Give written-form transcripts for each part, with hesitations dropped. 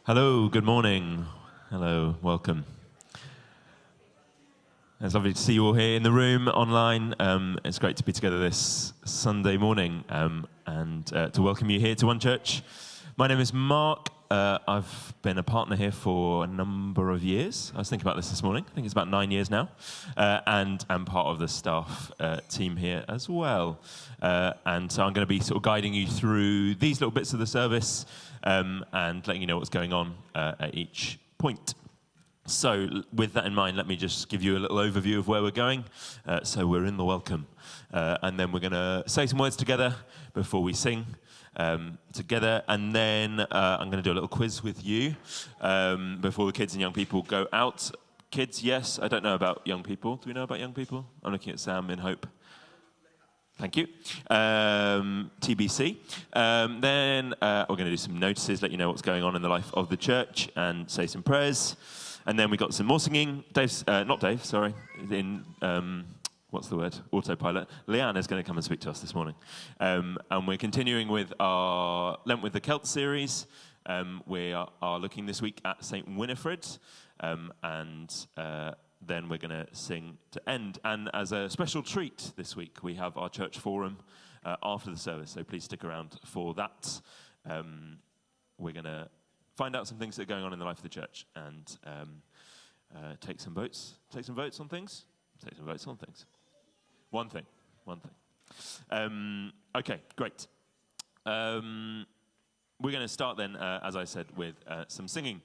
Hello, good morning. Hello, welcome. It's lovely to see you all here in the room, online. It's great to be together this Sunday morning and to welcome you here to One Church. My name is Mark. I've been a partner here for a number of years. I was thinking about this morning. I think it's about 9 years now. And I'm part of the staff team here as well. And so I'm going to be sort of guiding you through these little bits of the service and letting you know what's going on at each point. So with that in mind, let me just give you a little overview of where we're going. So we're in the welcome. And then we're going to say some words together before we sing together. And then I'm going to do a little quiz with you before the kids and young people go out. Kids, yes. I don't know about young people. Do we know about young people? I'm looking at Sam in hope. Thank you. TBC. Then we're going to do some notices, let you know what's going on in the life of the church, and say some prayers. And then we got some more singing. Not Dave, sorry. In what's the word? Autopilot. Leanne is going to come and speak to us this morning. And we're continuing with our Lent with the Celts series. We are looking this week at St. Winifred. Then we're going to sing to end. And as a special treat this week, we have our church forum after the service. So please stick around for that. We're going to find out some things that are going on in the life of the church and take some votes. Take some votes on things? Take some votes on things. One thing. Okay, great. We're going to start then, as I said, with some singing.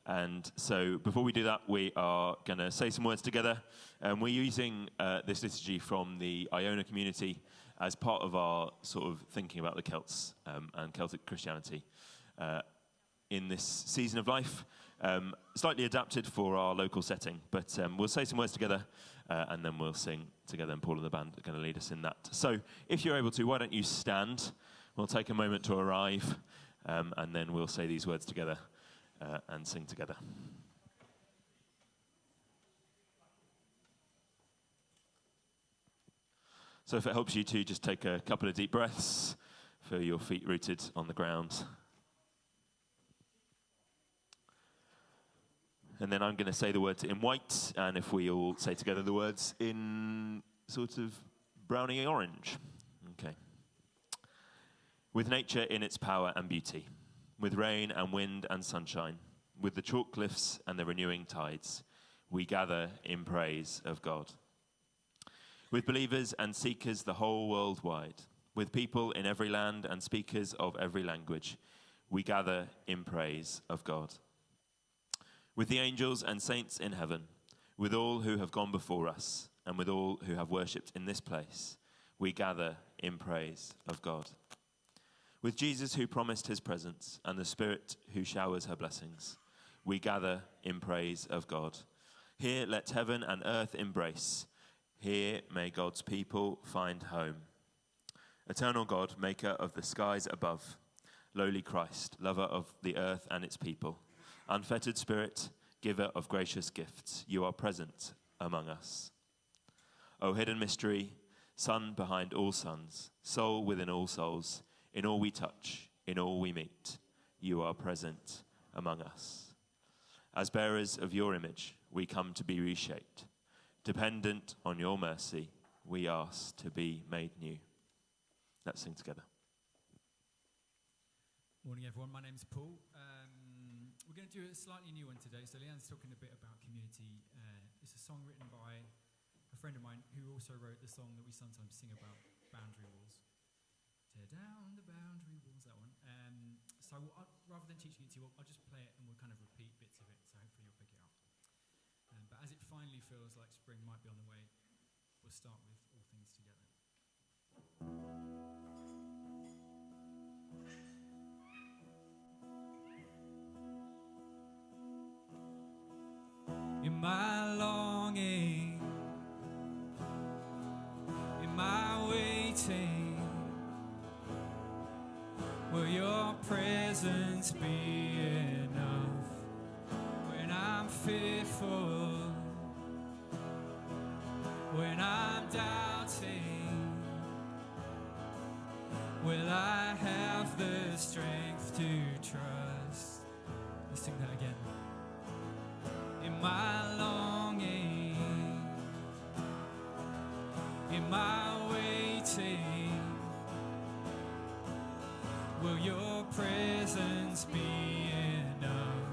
And so before we do that, we are going to say some words together. We're using this liturgy from the Iona community as part of our sort of thinking about the Celts and Celtic Christianity in this season of life. Slightly adapted for our local setting, but we'll say some words together and then we'll sing together, and Paul and the band are going to lead us in that. So if you're able to, why don't you stand? We'll take a moment to arrive and then we'll say these words together. And sing together. So if it helps you to just take a couple of deep breaths, feel your feet rooted on the ground. And then I'm going to say the words in white, and if we all say together the words in sort of browny orange. Okay. With nature in its power and beauty, with rain and wind and sunshine, with the chalk cliffs and the renewing tides, we gather in praise of God. With believers and seekers the whole world wide, with people in every land and speakers of every language, we gather in praise of God. With the angels and saints in heaven, with all who have gone before us, and with all who have worshipped in this place, we gather in praise of God. With Jesus who promised his presence and the Spirit who showers her blessings, we gather in praise of God. Here let heaven and earth embrace. Here may God's people find home. Eternal God, maker of the skies above, lowly Christ, lover of the earth and its people, unfettered Spirit, giver of gracious gifts, you are present among us. O hidden mystery, Son behind all sons, soul within all souls, in all we touch, in all we meet, you are present among us. As bearers of your image, we come to be reshaped. Dependent on your mercy, we ask to be made new. Let's sing together. Morning, everyone. My name's Paul. We're going to do a slightly new one today. So Leanne's talking a bit about community. It's a song written by a friend of mine who also wrote the song that we sometimes sing about, Boundary Walls. Tear down the boundary walls, that one. So rather than teaching it to you, I'll just play it and we'll kind of repeat bits of it, so hopefully you'll pick it up. But as it finally feels like spring might be on the way, we'll start with All Things Together. In my longing, in my waiting, will your presence be enough when I'm fearful, when I'm doubting? Will I have the strength to trust? sing that again. In my longing, in my waiting, will your presence be enough?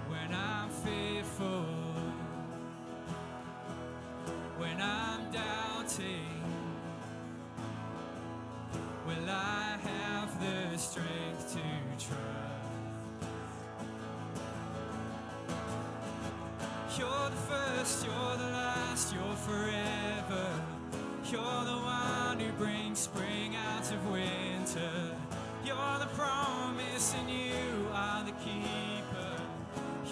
When I'm faithful, when I'm doubting, will I have the strength to trust? You're the first, you're the last, you're forever. You're the one who brings spring out of winter. You're the promise and you are the keeper.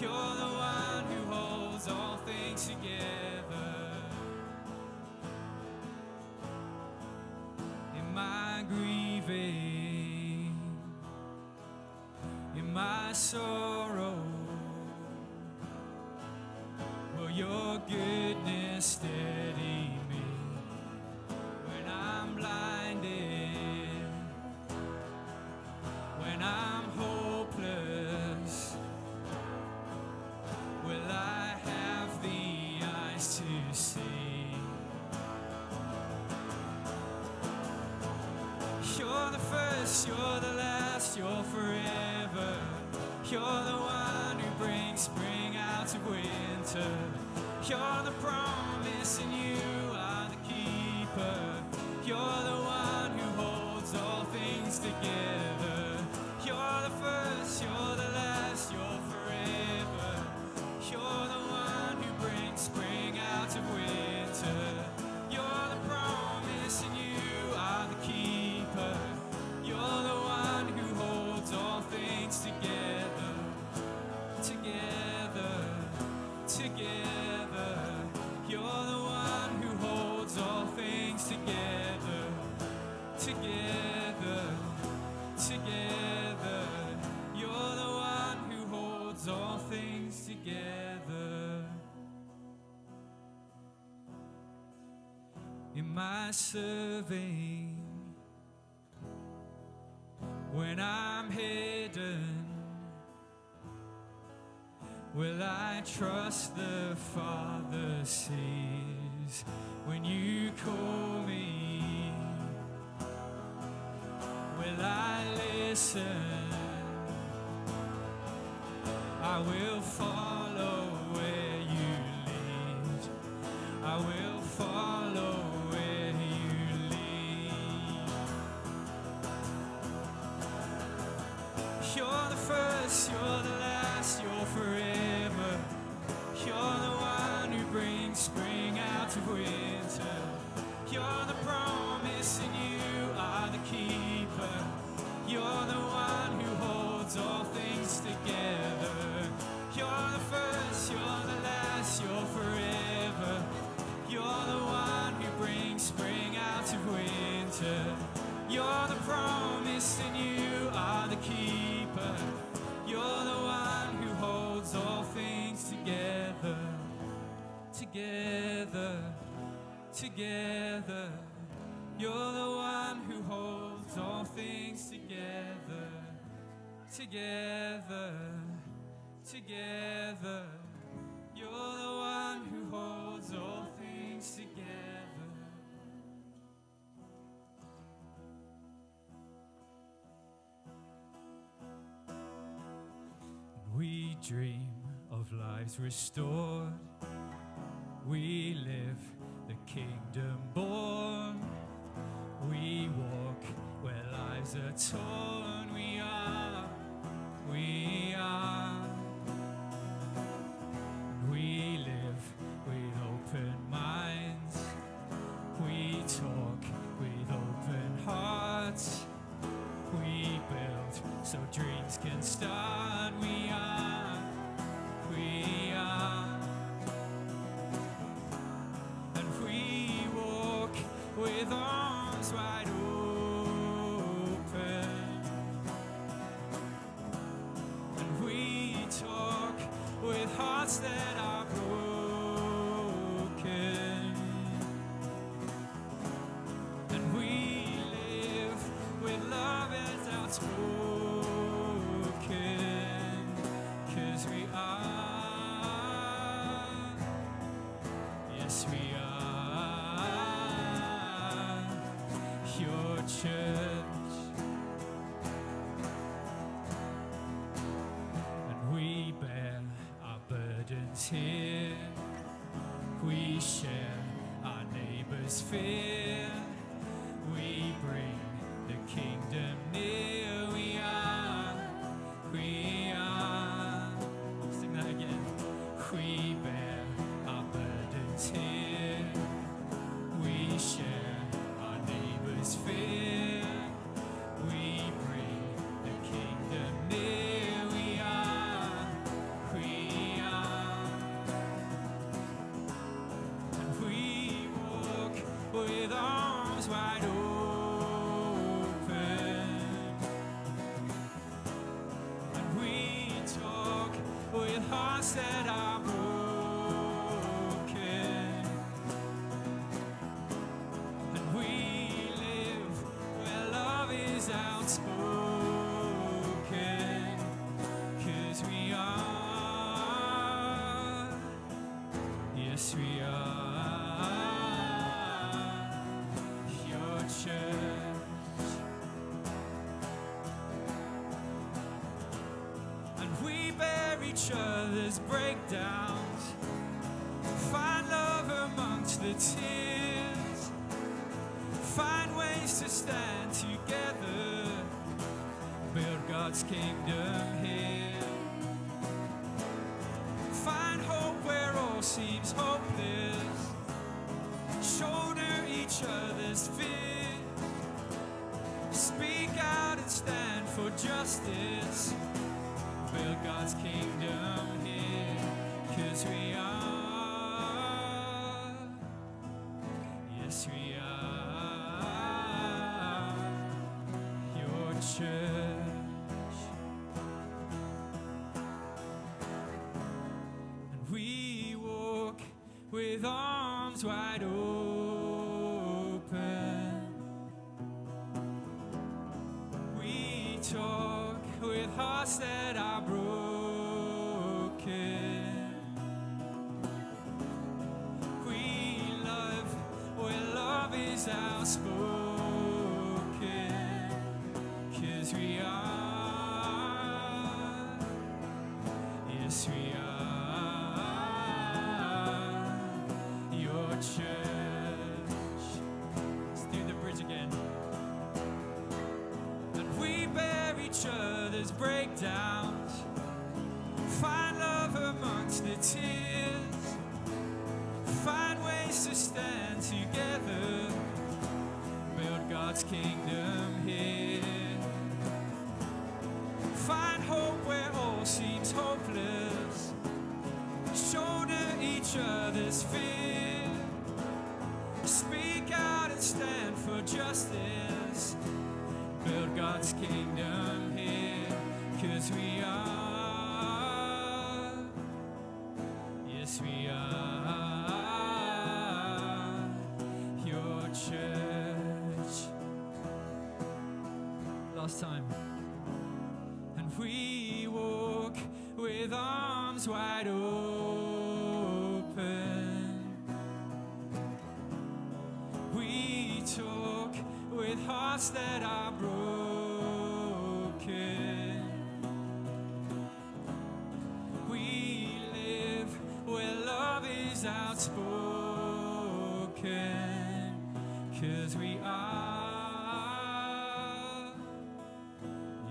You're the one who holds all things together. In my grieving, in my sorrow, will your goodness steady me? When I'm blinded, when I'm hopeless, will I have the eyes to see? You're the first, you're the last, you're forever. You're the one who brings spring out of winter. You're the promise and you are the keeper. You're the one who holds all things together. You're the first, you're the last, you're forever. You're the one who brings spring out of winter. You're the promise and you are the keeper. You're the one who holds all things together. Together, together. You're the one who holds all things together. Together, together. You're the one who holds all things together. In my serving, when I'm hidden, will I trust the Father sees when you call me? Will I listen? I will follow where you lead. I will follow where you lead. You're the first, you're the last, you're forever. You're the one who brings spring out of winter. You're the promise and you are the keeper. You're the one who holds all things together. You're the first, you're the last, you're forever. You're the one who brings spring out of winter. You're the promise and you are the keeper. You're the one who holds all things together. Together, together. You're the one who holds all things together. Together, together. You're the one who holds all things together. We dream of lives restored. We live the kingdom born. We walk where lives are torn. We are. We live with open minds. We talk with open hearts. We build so dreams can start. We are. And we walk with arms wide open. And we talk with hearts that are broken. And we live with love that's outspoken. burdens here. We share our neighbor's fear. We bring the kingdom near. We are. Sing that again. We bear our burdens here. We share our neighbor's fear. We bring the kingdom near. We are. And we walk with arms wide open. And we talk with hearts that are broken. And we live where love is outspoken. 'Cause we are, yes we are, your church. And we bear each other's breakdowns, find love amongst the tears, find ways to stand together, build God's kingdom here. Find hope where all seems hopeless, shoulder each other's fear, speak out and stand for justice, build God's kingdom here. 'Cause we are, yes we are, your church. And we walk with arms wide open. We talk with hearts that are broken. We love where love is outspoken. 'Cause we are, yes we are, your church. Let's do the bridge again. And we bear each other's breakdowns, find love amongst the tears, find ways to stand together, build God's kingdom here. Find hope where all seems hopeless, shoulder each other's fear, speak out and stand for justice, build God's kingdom here. 'Cause we are, yes we are, your church. Last time. And we walk with arms wide open. We talk with hearts that are broken. We live where love is outspoken. 'Cause we are,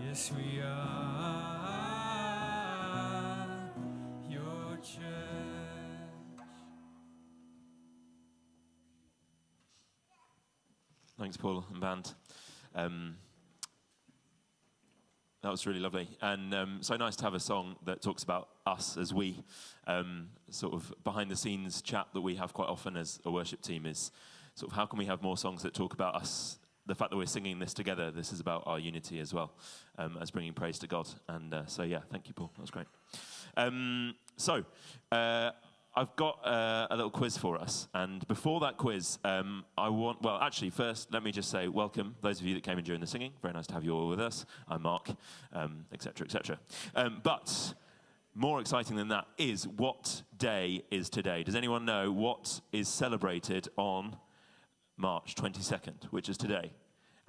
yes we are, your church. Thanks, Paul and band. That was really lovely. And so nice to have a song that talks about us as we. Sort of behind the scenes chat that we have quite often as a worship team is sort of how can we have more songs that talk about us? The fact that we're singing this together, this is about our unity as well, as bringing praise to God. And so, yeah, thank you, Paul. That was great. I've got a little quiz for us. And before that quiz, first, let me just say welcome, those of you that came in during the singing. Very nice to have you all with us. I'm Mark, et cetera, et cetera. But more exciting than that is what day is today? Does anyone know what is celebrated on March 22nd, which is today?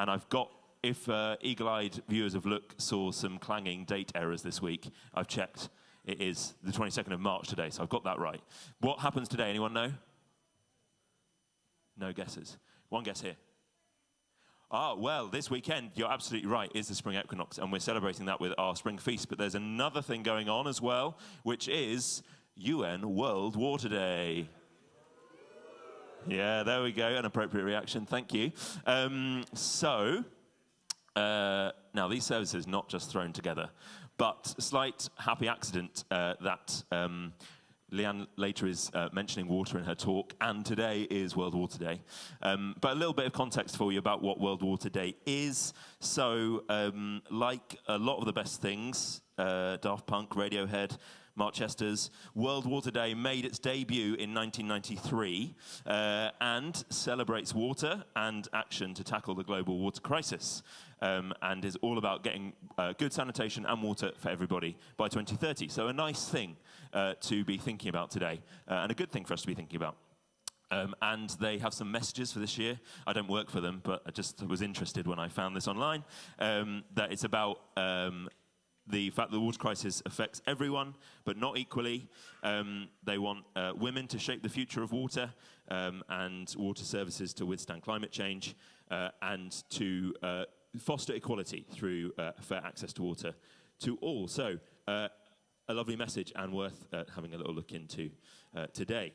And I've got, if eagle-eyed viewers of Look saw some clanging date errors this week, I've checked. It is the 22nd of March today, so I've got that right. What happens today? Anyone know? No guesses. One guess here. Well, this weekend, you're absolutely right, is the spring equinox, and we're celebrating that with our spring feast. But there's another thing going on as well, which is UN World Water Day. Yeah, there we go. An appropriate reaction. Thank you. Now these services not just thrown together, but a slight happy accident that Leanne later is mentioning water in her talk, and today is World Water Day. But a little bit of context for you about what World Water Day is. So, like a lot of the best things, Daft Punk, Radiohead, Marchesters, World Water Day made its debut in 1993 and celebrates water and action to tackle the global water crisis, and is all about getting good sanitation and water for everybody by 2030. So a nice thing to be thinking about today, and a good thing for us to be thinking about. And they have some messages for this year. I don't work for them, but I just was interested when I found this online, that it's about the fact that the water crisis affects everyone, but not equally. They want women to shape the future of water, and water services to withstand climate change, and to foster equality through fair access to water to all. So, a lovely message and worth having a little look into today.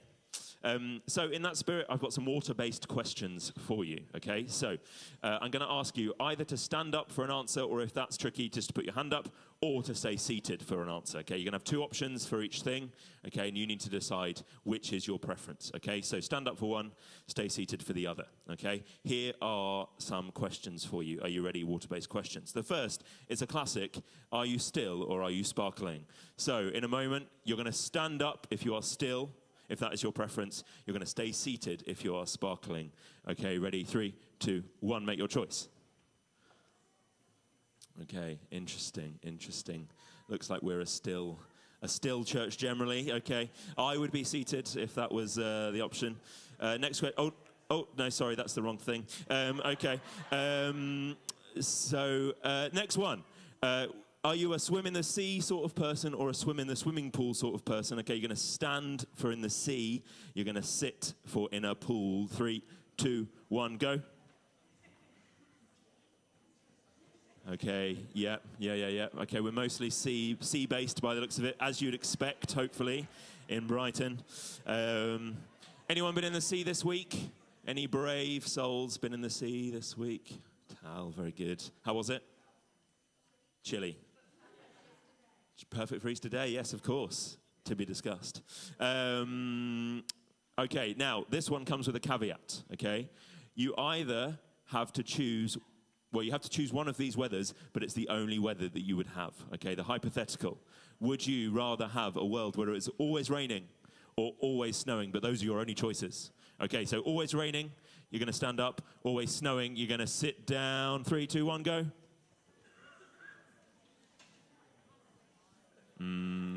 So in that spirit, I've got some water-based questions for you, okay? So I'm going to ask you either to stand up for an answer, or if that's tricky, just to put your hand up, or to stay seated for an answer, okay? You're going to have two options for each thing, okay? And you need to decide which is your preference, okay? So stand up for one, stay seated for the other, okay? Here are some questions for you. Are you ready? Water-based questions. The first is a classic. Are you still or are you sparkling? So in a moment, you're going to stand up if you are still. If that is your preference, you're going to stay seated if you are sparkling. Okay, ready? 3, 2, 1, make your choice. Okay, interesting. Looks like we're a still church generally. Okay, I would be seated if that was the option. Next question. Oh, no, sorry, that's the wrong thing. Okay, next one. Are you a swim in the sea sort of person or a swim in the swimming pool sort of person? Okay, you're going to stand for in the sea. You're going to sit for in a pool. 3, 2, 1, go. Okay, yeah. Okay, we're mostly sea-based by the looks of it, as you'd expect, hopefully, in Brighton. Anyone been in the sea this week? Any brave souls been in the sea this week? Tal, very good. How was it? Chilly. Perfect for Easter Day, yes, of course, to be discussed. Okay, now, this one comes with a caveat, okay? You either have to choose, well, you have to choose one of these weathers, but it's the only weather that you would have, okay? The hypothetical. Would you rather have a world where it's always raining or always snowing, but those are your only choices? Okay, so always raining, you're going to stand up. Always snowing, you're going to sit down. 3, 2, 1, go.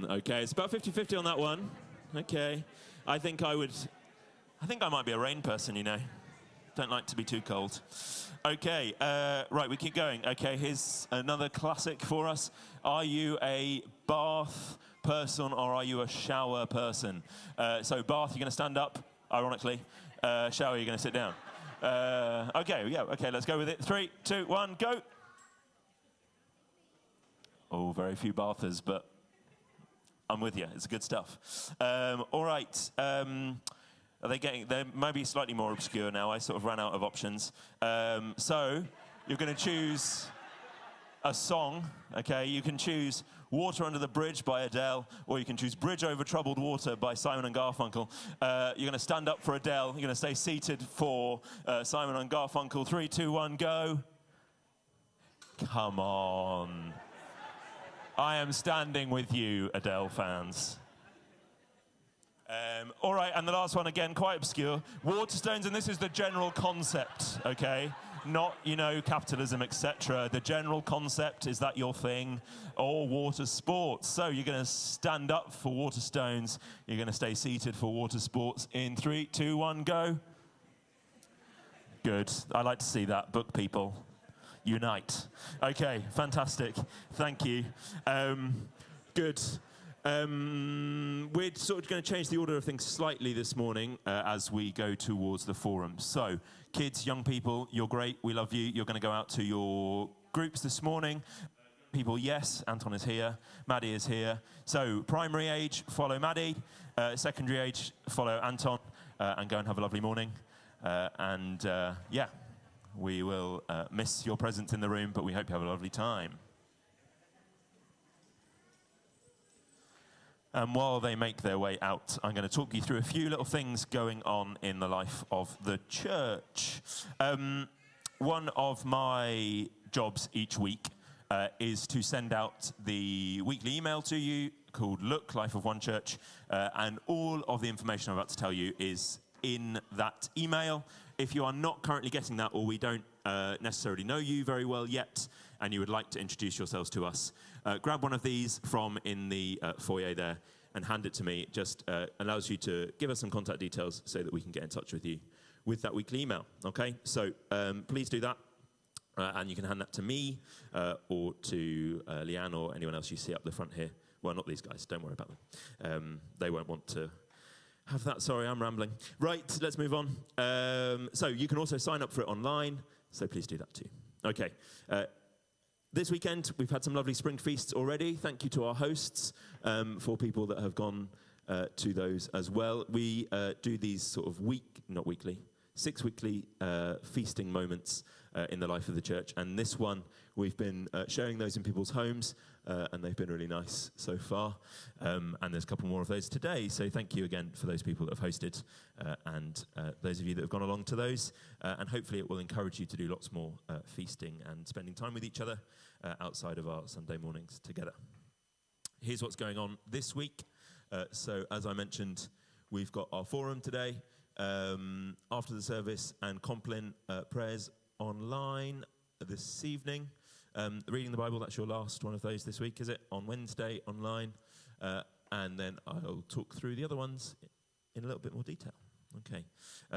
Okay, it's about 50-50 on that one. Okay. I think I might be a rain person, you know. Don't like to be too cold. Okay, right, we keep going. Okay, here's another classic for us. Are you a bath person or are you a shower person? So bath, you're going to stand up, ironically. Shower, you're going to sit down. Okay, let's go with it. 3, 2, 1, go. Oh, very few bathers, but I'm with you. It's good stuff. All right. They might be slightly more obscure now. I sort of ran out of options. So you're going to choose a song. Okay, you can choose Water Under the Bridge by Adele, or you can choose Bridge Over Troubled Water by Simon and Garfunkel. You're going to stand up for Adele. You're going to stay seated for Simon and Garfunkel. 3, 2, 1, go. Come on. I am standing with you, Adele fans. All right, and the last one, again, quite obscure. Waterstones, and this is the general concept, okay? Not, capitalism, etc. The general concept, is that your thing? Or water sports. So you're going to stand up for Waterstones. You're going to stay seated for water sports. In 3, 2, 1, go. Good. I like to see that. Book people. Unite. Okay, fantastic. Thank you. Good. We're sort of going to change the order of things slightly this morning as we go towards the forum. So, kids, young people, you're great. We love you. You're going to go out to your groups this morning. People, yes, Anton is here. Maddie is here. So, primary age, follow Maddie. Secondary age, follow Anton. And go and have a lovely morning. Yeah, we will miss your presence in the room, but we hope you have a lovely time. And while they make their way out, I'm going to talk you through a few little things going on in the life of the church. One of my jobs each week is to send out the weekly email to you called Look, Life of One Church. And all of the information I'm about to tell you is in that email. If you are not currently getting that, or we don't necessarily know you very well yet, and you would like to introduce yourselves to us, grab one of these from in the foyer there and hand it to me. It just allows you to give us some contact details so that we can get in touch with you with that weekly email. Okay, so please do that. And you can hand that to me or to Leanne or anyone else you see up the front here. Well, not these guys, don't worry about them. They won't want to have that. Sorry, I'm rambling. Right, let's move on. So you can also sign up for it online, so please do that too. Okay. This weekend, we've had some lovely spring feasts already. Thank you to our hosts for people that have gone to those as well. We do these sort of six weekly feasting moments in the life of the church. And this one, we've been sharing those in people's homes, and they've been really nice so far. And there's a couple more of those today. So thank you again for those people that have hosted and those of you that have gone along to those. And hopefully it will encourage you to do lots more feasting and spending time with each other outside of our Sunday mornings together. Here's what's going on this week. So as I mentioned, we've got our forum today after the service, and Compline prayers online this evening. Reading the Bible, that's your last one of those this week, is it? On Wednesday, online. And then I'll talk through the other ones in a little bit more detail. Okay.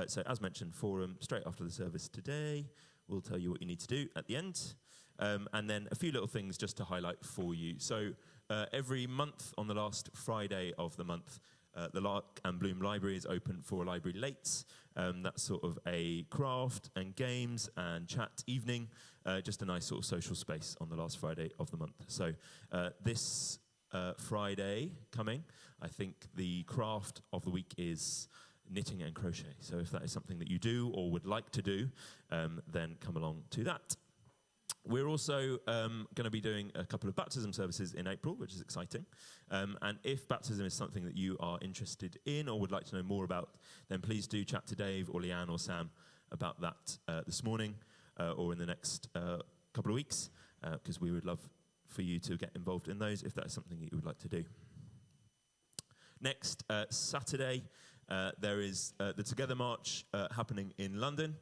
So as mentioned, forum straight after the service today. We'll tell you what you need to do at the end. And then a few little things just to highlight for you. So every month on the last Friday of the month, the Lark and Bloom Library is open for Library Lates. That's sort of a craft and games and chat evening, just a nice sort of social space on the last Friday of the month. So this Friday coming, I think the craft of the week is knitting and crochet. So if that is something that you do or would like to do, then come along to that. We're also going to be doing a couple of baptism services in April, which is exciting. And if baptism is something that you are interested in or would like to know more about, then please do chat to Dave or Leanne or Sam about that this morning or in the next couple of weeks, because we would love for you to get involved in those if that is something that you would like to do. Next Saturday, there is the Together March happening in London.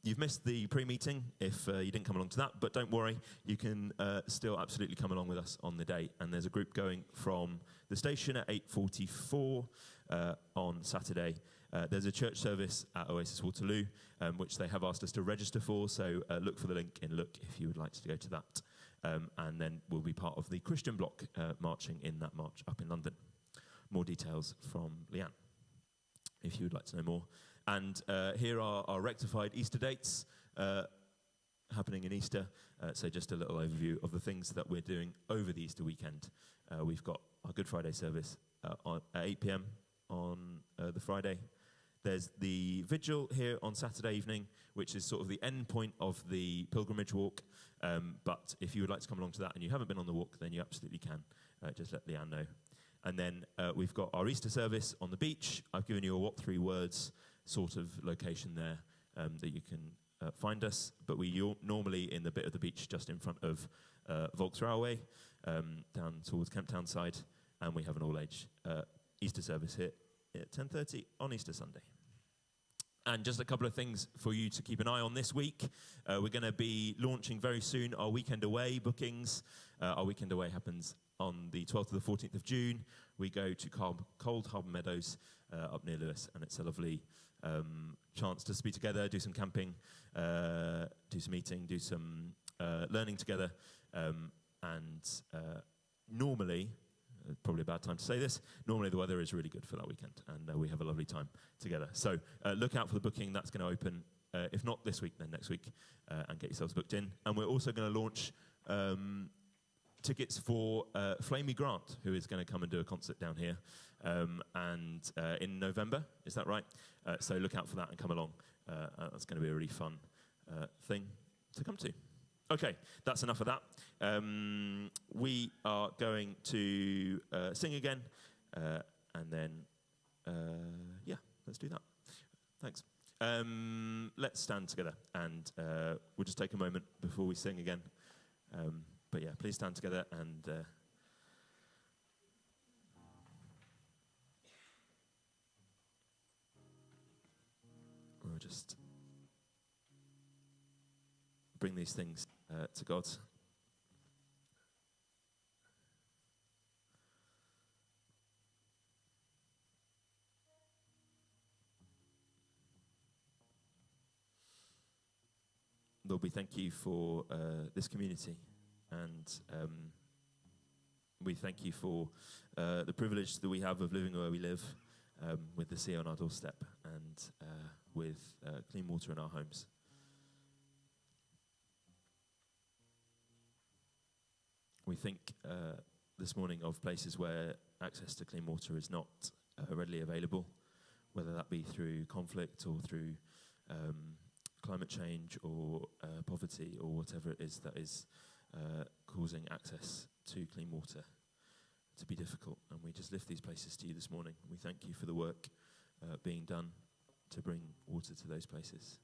You've missed the pre-meeting if you didn't come along to that, but don't worry, you can still absolutely come along with us on the day. And there's a group going from the station at 8:44 on Saturday. There's a church service at Oasis Waterloo, which they have asked us to register for, so look for the link in Look if you would like to go to that. And then we'll be part of the Christian bloc marching in that march up in London. More details from Leanne, if you would like to know more. And here are our rectified Easter dates happening in Easter. So just a little overview of the things that we're doing over the Easter weekend. We've got our Good Friday service at 8 p.m. on the Friday. There's the vigil here on Saturday evening, which is sort of the end point of the pilgrimage walk. But if you would like to come along to that and you haven't been on the walk, then you absolutely can. Just let Leanne know. And then we've got our Easter service on the beach. I've given you a what 3 words sort of location there that you can find us. But we normally in the bit of the beach just in front of Volksrailway, down towards Kemp Town side. And we have an all-age Easter service here at 10:30 on Easter Sunday. And just a couple of things for you to keep an eye on this week. We're going to be launching very soon our weekend away bookings. Our weekend away happens on the 12th to the 14th of June. We go to Cold Harbour Meadows up near Lewes, and it's a lovely chance to be together, do some camping, do some eating, do some learning together. And normally, probably a bad time to say this. Normally the weather is really good for that weekend, and we have a lovely time together. So look out for the booking. That's going to open, if not this week, then next week, and get yourselves booked in. And we're also going to launch tickets for Flamey Grant, who is going to come and do a concert down here, and in November, is that right? So look out for that and come along. That's going to be a really fun thing to come to. Okay, that's enough of that. We are going to sing again, and then, yeah, let's do that. Thanks. Let's stand together, and we'll just take a moment before we sing again. But yeah, please stand together, and we'll just bring these things to God. Lord, we thank you for this community, and we thank you for the privilege that we have of living where we live, with the sea on our doorstep, and with clean water in our homes. We think this morning of places where access to clean water is not readily available, whether that be through conflict or through climate change or poverty or whatever it is that is causing access to clean water to be difficult. And we just lift these places to you this morning. We thank you for the work being done to bring water to those places.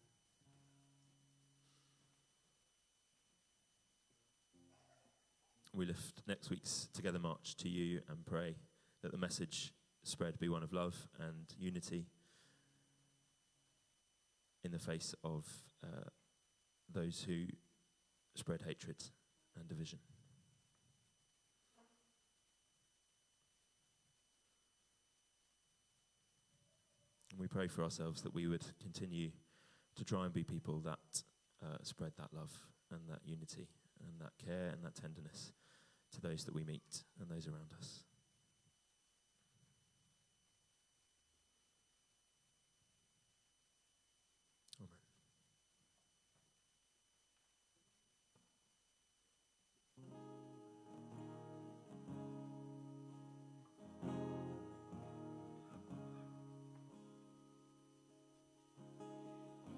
We lift next week's Together March to you and pray that the message spread be one of love and unity in the face of those who spread hatred and division. And we pray for ourselves that we would continue to try and be people that spread that love and that unity and that care and that tenderness to those that we meet and those around us. Amen.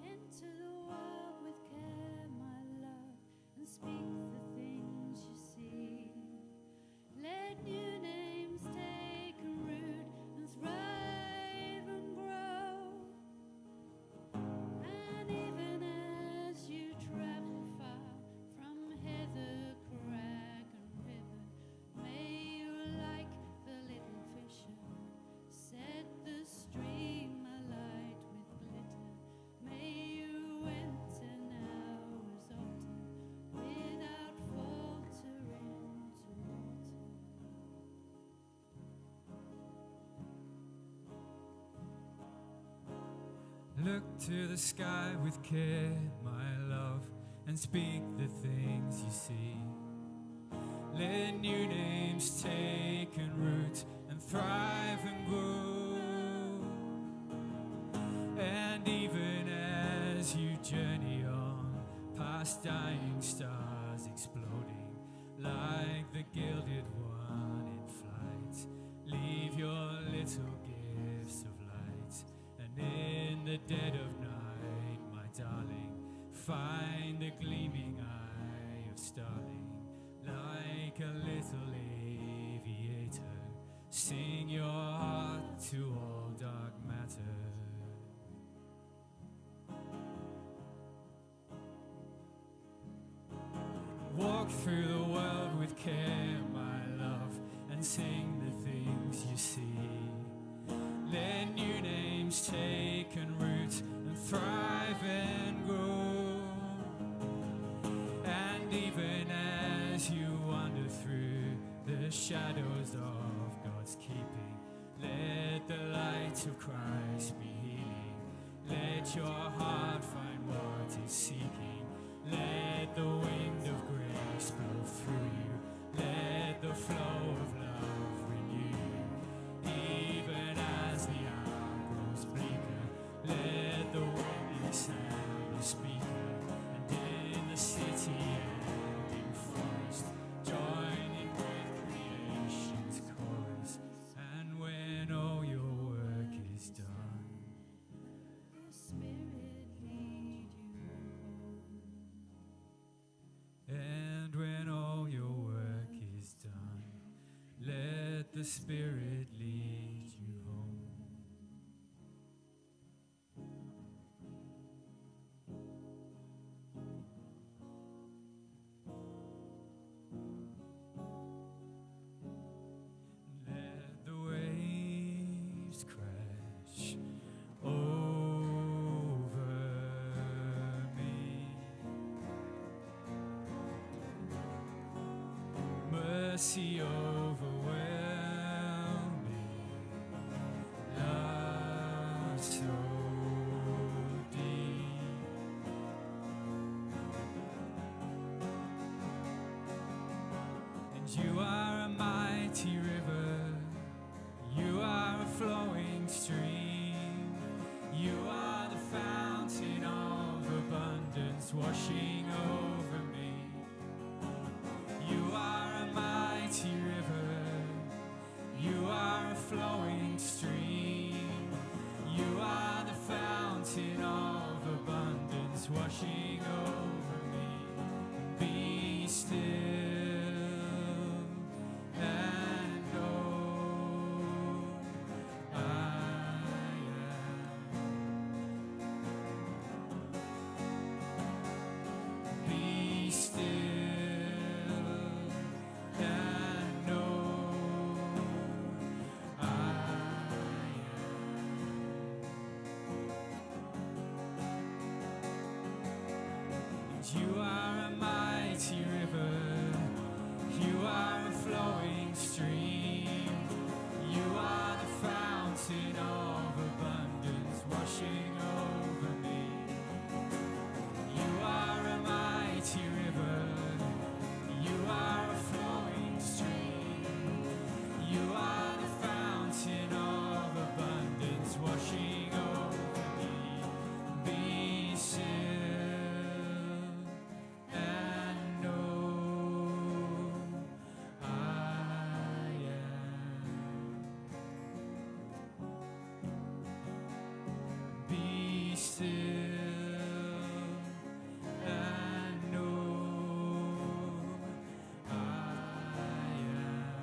Into the world with care, my love, and speak the things you see. Let new names take root and thrive and grow. And even as you travel far from heather, crag, and river, may you, like the little fisher, set the stream alight with glitter. May you enter now as often without faltering to water. Look to the sky with care, my love, and speak the things you see. Let new names take root and thrive and grow. And even as you journey on, past dying stars exploding, like the gilded one in flight, leave your little gifts of light. And in the dead of night, my darling, find the gleaming eye of starling. Like a little aviator, sing your heart to all dark matter. Walk through the world with care, my love, and sing the things you see. Let new names take root and thrive and grow. And even as you wander through the shadows of God's keeping, let the light of Christ be healing. Let your heart find what is seeking. Let the wind of grace blow through you. Let the flow of love renew the Spirit lead you home. Let the waves crash over me. Mercy overwhelm me. Love so deep. And you are a mighty river. You are a flowing stream. You are the fountain of abundance washing over me. You are a mighty river. You are a flowing stream. You are the fountain of abundance washing over me. Be still and know I am. Be still and know I am. And you are a mighty river. You are a flowing stream. You are the fountain of abundance washing over me. You are a mighty river. You are a flowing stream. You are the fountain of abundance washing over me. Be still and know I am. Be still and know I am.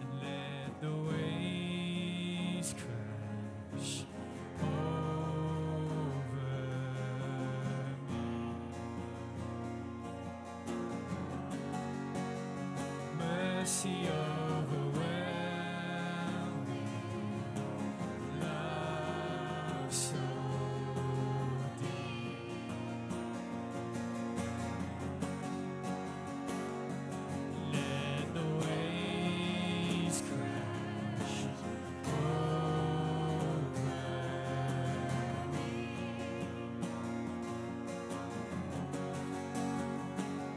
And let the waves crash over me. Mercy overwhelm me. Love so deep. Let the waves crash over me.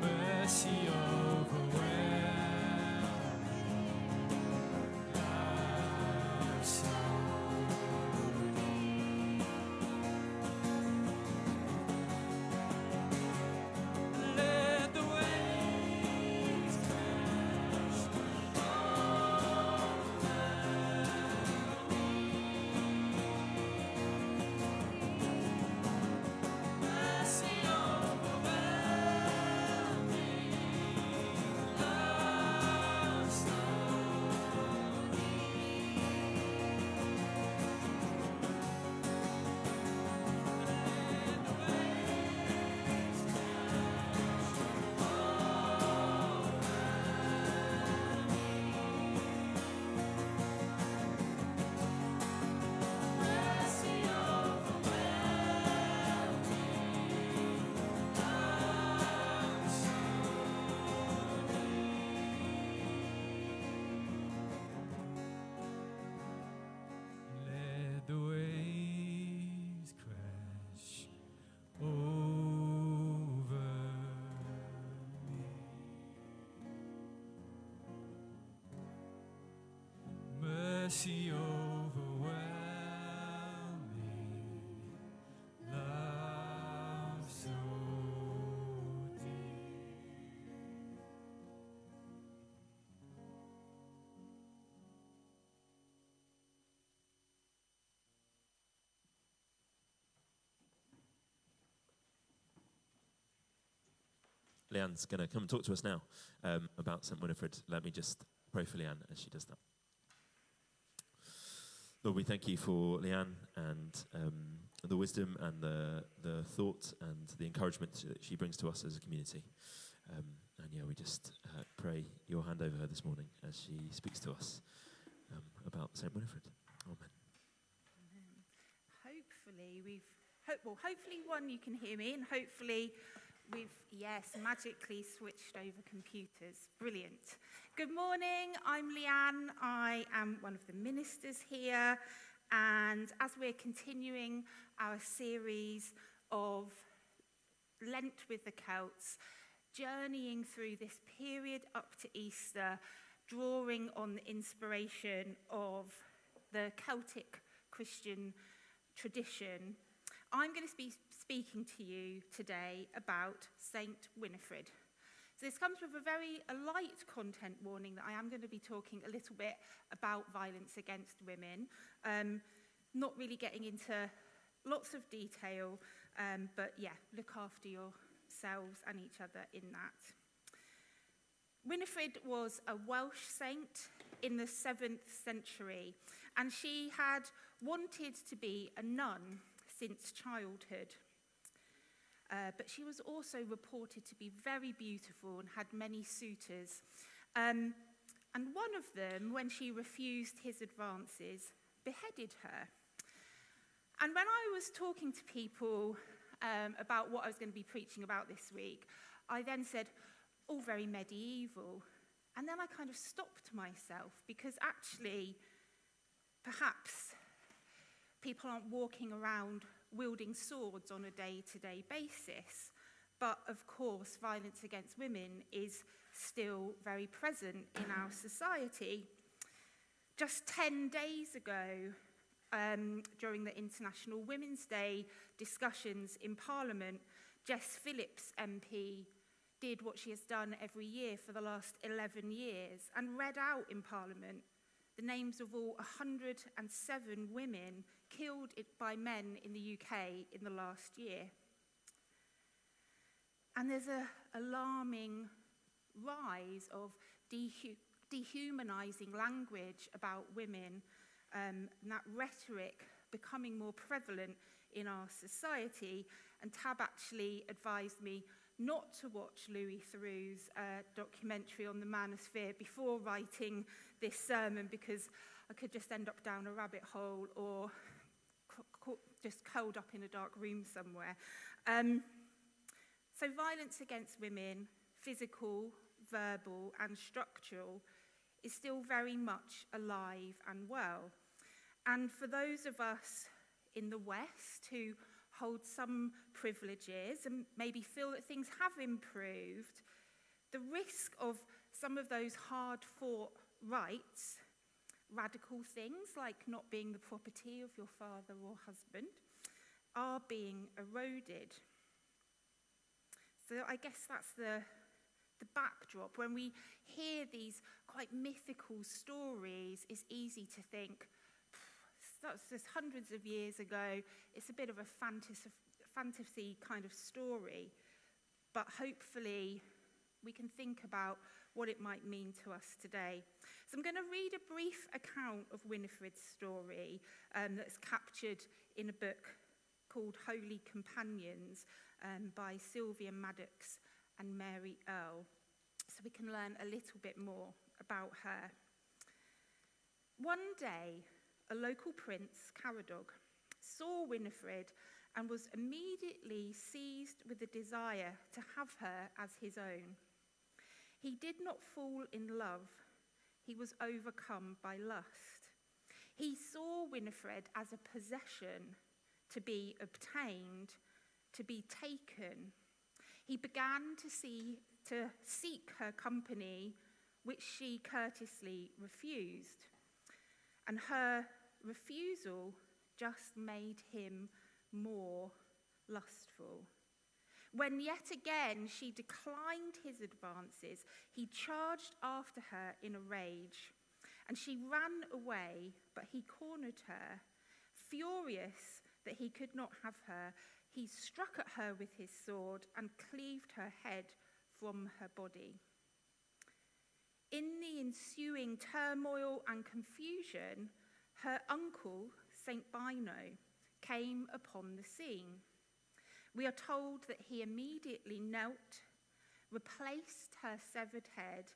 Mercy overwhelm me. Love so deep. Let the waves crash over me. Mercy overwhelm me. Love so let the waves crash over me. Mercy overwhelm me. Love so deep. Leanne's going to come and talk to us now about St. Winifred. Let me just pray for Leanne as she does that. Lord, we thank you for Leanne and the wisdom and the thought and the encouragement that she brings to us as a community. We just pray your hand over her this morning as she speaks to us about St. Winifred. Amen. Hopefully one, you can hear me, and hopefully we've, magically switched over computers. Brilliant. Good morning, I'm Leanne. I am one of the ministers here, and as we're continuing our series of Lent with the Celts, journeying through this period up to Easter, drawing on the inspiration of the Celtic Christian tradition, I'm going to be speaking to you today about Saint Winifred. So this comes with a light content warning that I am going to be talking a little bit about violence against women, not really getting into lots of detail, but look after yourselves and each other in that. Winifred was a Welsh saint in the 7th century, and she had wanted to be a nun since childhood. But she was also reported to be very beautiful and had many suitors. And one of them, when she refused his advances, beheaded her. And when I was talking to people about what I was going to be preaching about this week, I then said, all very medieval. And then I kind of stopped myself, because actually, perhaps people aren't walking around wielding swords on a day-to-day basis. But of course, violence against women is still very present in our society. Just 10 days ago, during the International Women's Day discussions in Parliament, Jess Phillips MP did what she has done every year for the last 11 years and read out in Parliament the names of all 107 women killed by men in the UK in the last year. And there's an alarming rise of dehumanizing language about women, and that rhetoric becoming more prevalent in our society. And Tab actually advised me not to watch Louis Theroux's documentary on the manosphere before writing this sermon, because I could just end up down a rabbit hole or just curled up in a dark room somewhere. So violence against women, physical, verbal and structural, is still very much alive and well. And for those of us in the West who hold some privileges and maybe feel that things have improved, the risk of some of those hard-fought rights, radical things like not being the property of your father or husband, are being eroded. So I guess that's the backdrop. When we hear these quite mythical stories, it's easy to think, that's just hundreds of years ago, it's a bit of a fantasy kind of story. But hopefully we can think about what it might mean to us today. So I'm going to read a brief account of Winifred's story that's captured in a book called Holy Companions by Sylvia Maddox and Mary Earle, so we can learn a little bit more about her. One day, a local prince, Caradog, saw Winifred and was immediately seized with the desire to have her as his own. He did not fall in love. He was overcome by lust. He saw Winifred as a possession to be obtained, to be taken. He began to seek her company, which she courteously refused. And her refusal just made him more lustful. When yet again she declined his advances, he charged after her in a rage, and she ran away, but he cornered her. Furious that he could not have her, he struck at her with his sword and cleaved her head from her body. In the ensuing turmoil and confusion, her uncle, St. Bino, came upon the scene. We are told that he immediately knelt, replaced her severed head,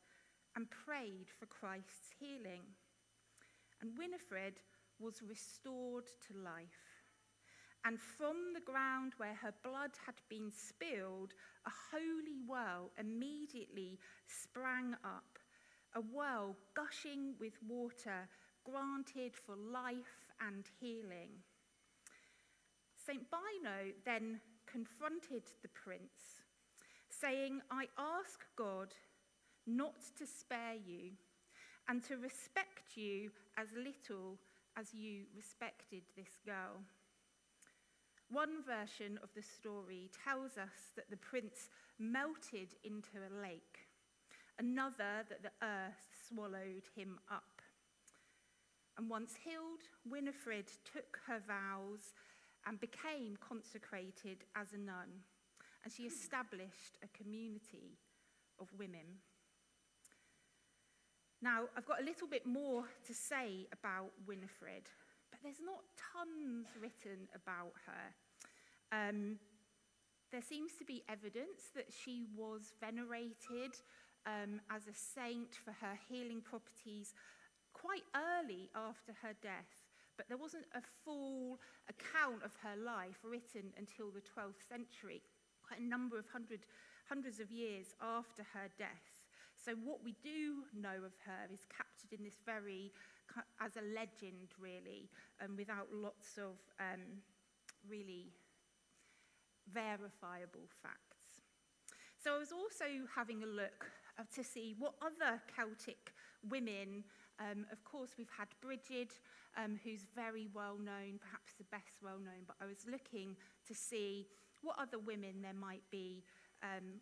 and prayed for Christ's healing. And Winifred was restored to life. And from the ground where her blood had been spilled, a holy well immediately sprang up, a well gushing with water, granted for life and healing. St. Bino then confronted the prince, saying, "I ask God not to spare you and to respect you as little as you respected this girl." One version of the story tells us that the prince melted into a lake, another that the earth swallowed him up. And once healed, Winifred took her vows and became consecrated as a nun, and she established a community of women. Now, I've got a little bit more to say about Winifred, but there's not tons written about her. There seems to be evidence that she was venerated as a saint for her healing properties quite early after her death, but there wasn't a full account of her life written until the 12th century, quite a number of hundreds of years after her death. So what we do know of her is captured in this as a legend, really, without lots of really verifiable facts. So I was also having a look to see what other Celtic women, of course we've had Bridget, who's very well known, perhaps the best well known, but I was looking to see what other women there might be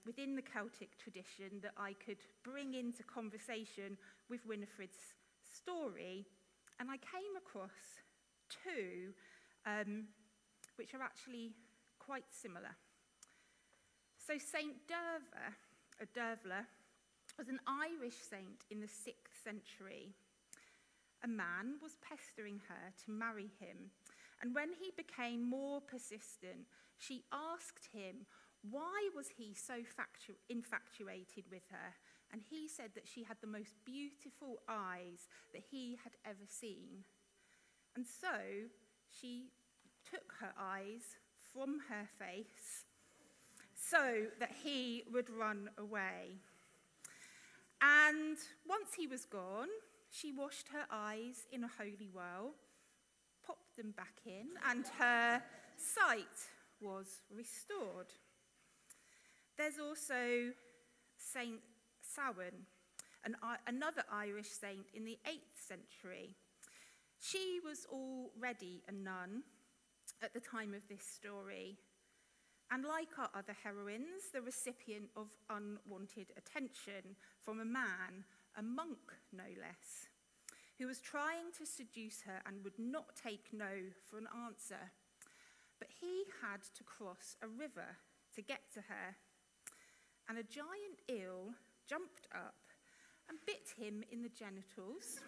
within the Celtic tradition that I could bring into conversation with Winifred's story, and I came across two which are actually quite similar. So St. Dervla was an Irish saint in the 6th century. A man was pestering her to marry him, and when he became more persistent, she asked him why was he so infatuated with her, and he said that she had the most beautiful eyes that he had ever seen. And so she took her eyes from her face so that he would run away. And once he was gone, she washed her eyes in a holy well, popped them back in, and her sight was restored. There's also Saint Samhain, another Irish saint in the 8th century. She was already a nun at the time of this story, and like our other heroines, the recipient of unwanted attention from a man, a monk no less, who was trying to seduce her and would not take no for an answer. But he had to cross a river to get to her, and a giant eel jumped up and bit him in the genitals,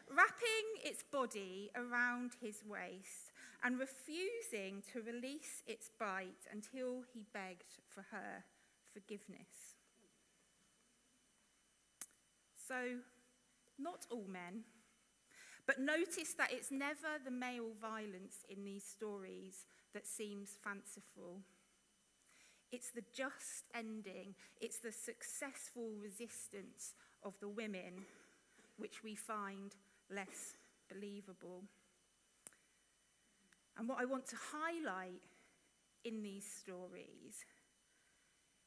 wrapping its body around his waist and refusing to release its bite until he begged for her forgiveness. So, not all men, but notice that it's never the male violence in these stories that seems fanciful. It's the just ending, it's the successful resistance of the women which we find less believable. And what I want to highlight in these stories,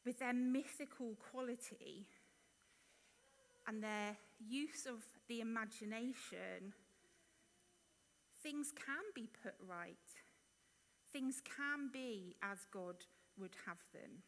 with their mythical quality and their use of the imagination, things can be put right. Things can be as God would have them.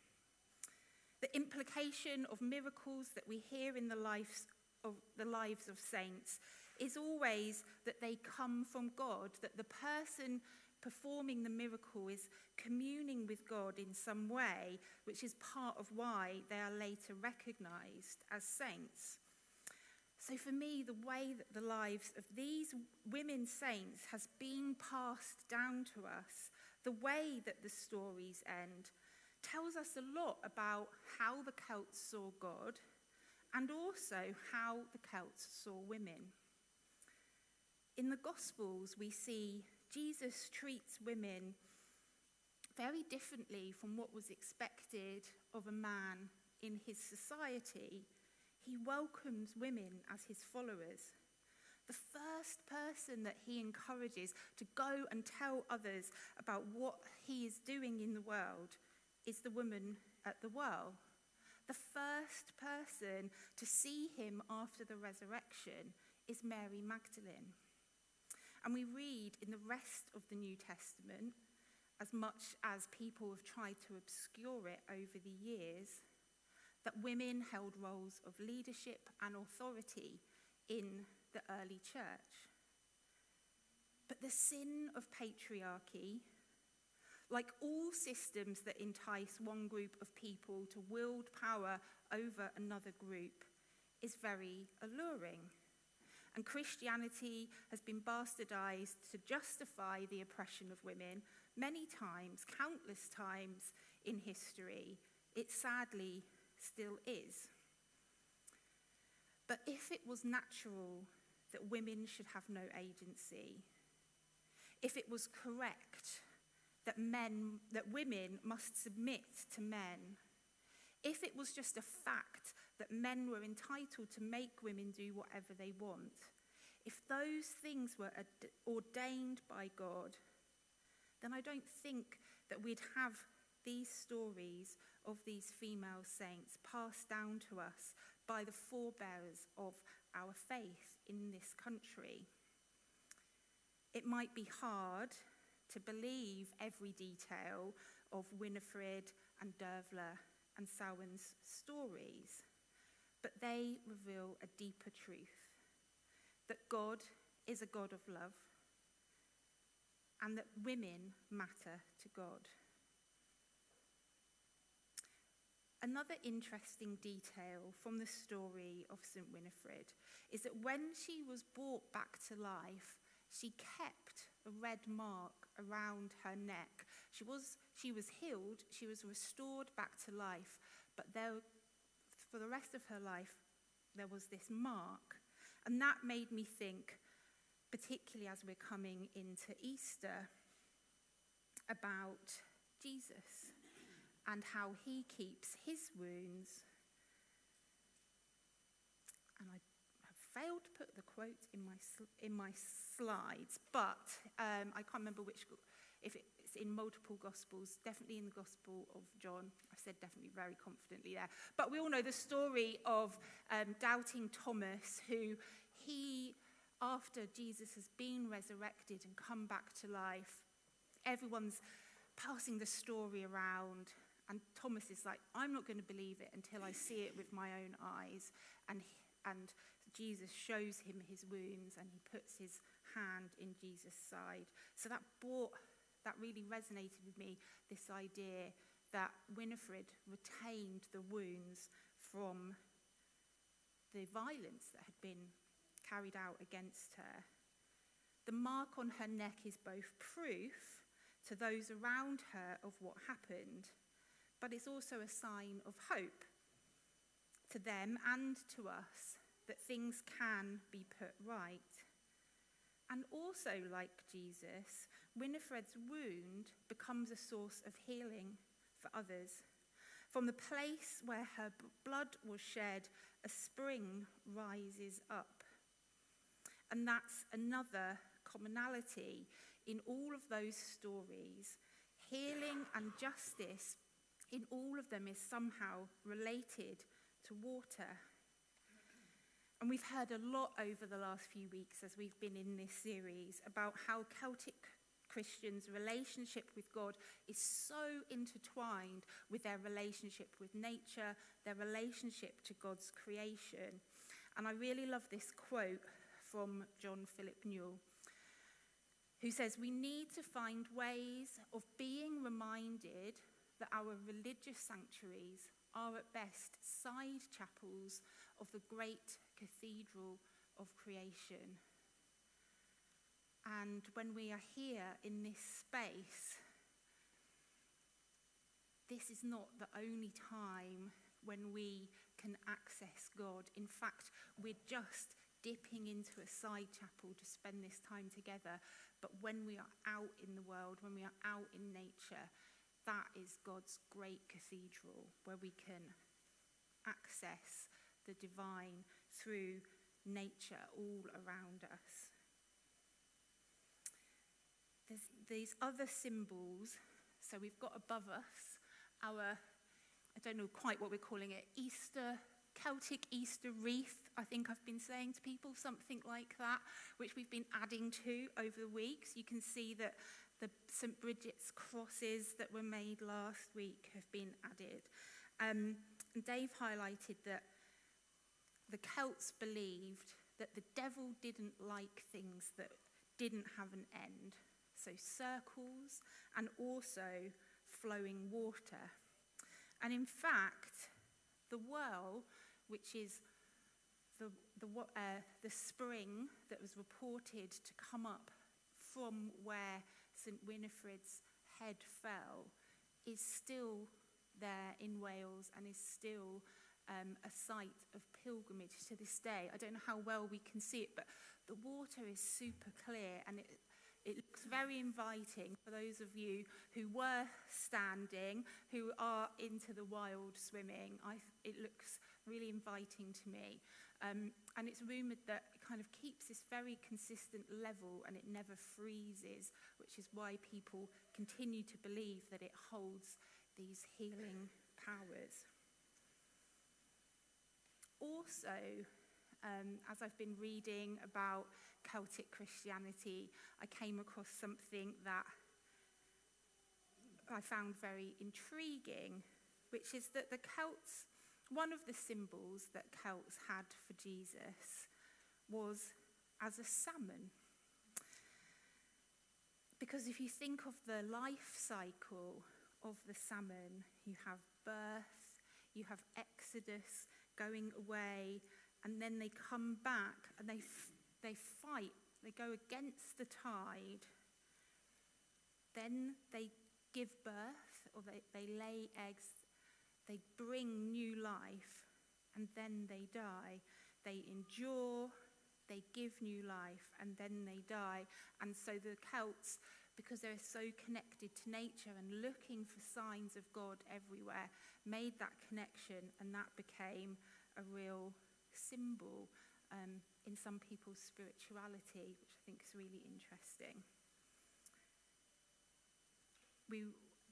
The implication of miracles that we hear in the lives of saints is always that they come from God, that the person performing the miracle is communing with God in some way, which is part of why they are later recognized as saints. So for me, the way that the lives of these women saints has been passed down to us, the way that the stories end, tells us a lot about how the Celts saw God and also how the Celts saw women. In the Gospels, we see Jesus treats women very differently from what was expected of a man in his society. He welcomes women as his followers. The first person that he encourages to go and tell others about what he is doing in the world is the woman at the well. The first person to see him after the resurrection is Mary Magdalene. And we read in the rest of the New Testament, as much as people have tried to obscure it over the years, that women held roles of leadership and authority in the early church. But the sin of patriarchy, like all systems that entice one group of people to wield power over another group, is very alluring. And Christianity has been bastardized to justify the oppression of women many times, countless times in history. It sadly still is. But if it was natural that women should have no agency, if it was correct that women must submit to men, if it was just a fact that men were entitled to make women do whatever they want, if those things were ordained by God, then I don't think that we'd have these stories of these female saints passed down to us by the forebearers of our faith in this country. It might be hard to believe every detail of Winifred and Dervla and Samhain's stories, but they reveal a deeper truth, that God is a God of love and that women matter to God. Another interesting detail from the story of St. Winifred is that when she was brought back to life, she kept a red mark around her neck. She was healed, she was restored back to life, but for the rest of her life, there was this mark. And that made me think, particularly as we're coming into Easter, about Jesus and how he keeps his wounds. And I have failed to put the quote in my slides, but I can't remember if it's in multiple Gospels, definitely in the Gospel of John. I've said definitely very confidently there. But we all know the story of doubting Thomas, who after Jesus has been resurrected and come back to life, everyone's passing the story around, and Thomas is like, I'm not going to believe it until I see it with my own eyes. And Jesus shows him his wounds, and he puts his hand in Jesus' side. So that really resonated with me, this idea that Winifred retained the wounds from the violence that had been carried out against her. The mark on her neck is both proof to those around her of what happened, but it's also a sign of hope to them and to us that things can be put right. And also, like Jesus, Winifred's wound becomes a source of healing for others. From the place where her blood was shed, a spring rises up. And that's another commonality in all of those stories. Healing and justice in all of them is somehow related to water. And we've heard a lot over the last few weeks as we've been in this series about how Celtic Christians' relationship with God is so intertwined with their relationship with nature, their relationship to God's creation. And I really love this quote from John Philip Newell, who says we need to find ways of being reminded that our religious sanctuaries are at best side chapels of the great cathedral of creation. And when we are here in this space, this is not the only time when we can access God. In fact, we're just dipping into a side chapel to spend this time together. But when we are out in the world, when we are out in nature, that is God's great cathedral where we can access the divine through nature all around us. There's these other symbols. So we've got above us our, I don't know quite what we're calling it, Celtic Easter wreath, I think I've been saying to people, something like that, which we've been adding to over the weeks. You can see that the St. Bridget's crosses that were made last week have been added. And Dave highlighted that the Celts believed that the devil didn't like things that didn't have an end. So circles and also flowing water. And in fact, the well, which is the spring that was reported to come up from where St. Winifred's head fell, is still there in Wales and is still a site of pilgrimage to this day. I don't know how well we can see it, but the water is super clear and it looks very inviting for those of you who were standing, who are into the wild swimming. It looks really inviting to me. And it's rumoured that it kind of keeps this very consistent level and it never freezes, which is why people continue to believe that it holds these healing powers. Also, as I've been reading about Celtic Christianity, I came across something that I found very intriguing, which is that the Celts, one of the symbols that Celts had for Jesus was as a salmon. Because if you think of the life cycle of the salmon, you have birth, you have exodus, going away, and then they come back and they fight, they go against the tide. Then they give birth, or they lay eggs, they bring new life, and then they die. They endure, they give new life, and then they die. And so the Celts, because they're so connected to nature and looking for signs of God everywhere, made that connection, and that became a real symbol in some people's spirituality, which I think is really interesting.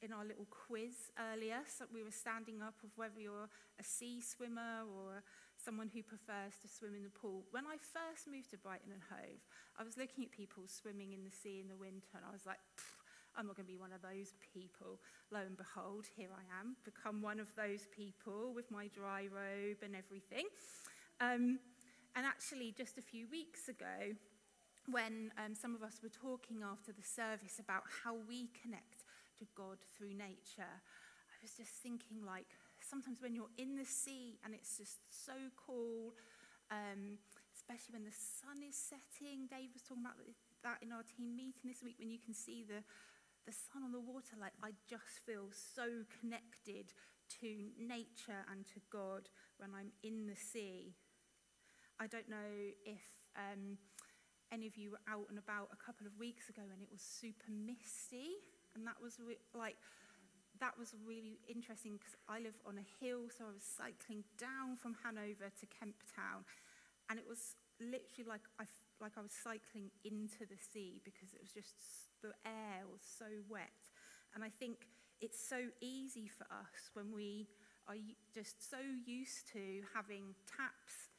In our little quiz earlier, so we were standing up of whether you're a sea swimmer or someone who prefers to swim in the pool. When I first moved to Brighton and Hove, I was looking at people swimming in the sea in the winter, and I was like, I'm not going to be one of those people. Lo and behold, here I am, become one of those people with my dry robe and everything. And actually, just a few weeks ago, when some of us were talking after the service about how we connect to God through nature, I was just thinking, like, sometimes when you're in the sea and it's just so cool, especially when the sun is setting. Dave was talking about that in our team meeting this week, when you can see the sun on the water. Like, I just feel so connected to nature and to God when I'm in the sea. I don't know if any of you were out and about a couple of weeks ago and it was super misty, and that was really interesting because I live on a hill, so I was cycling down from Hanover to Kemp Town, and it was literally like I was cycling into the sea because it was just, the air was so wet. And I think it's so easy for us when we are just so used to having taps,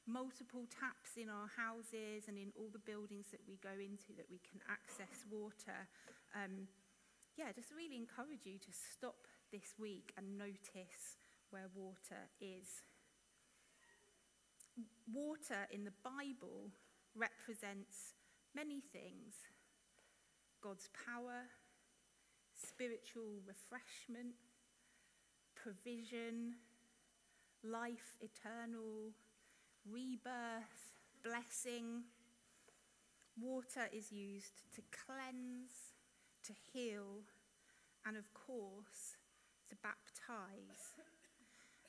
multiple taps in our houses and in all the buildings that we go into, that we can access water. Just really encourage you to stop this week and notice where water is. Water in the Bible represents many things. God's power, spiritual refreshment, provision, life eternal, rebirth, blessing. Water is used to cleanse, to heal, and of course, to baptize.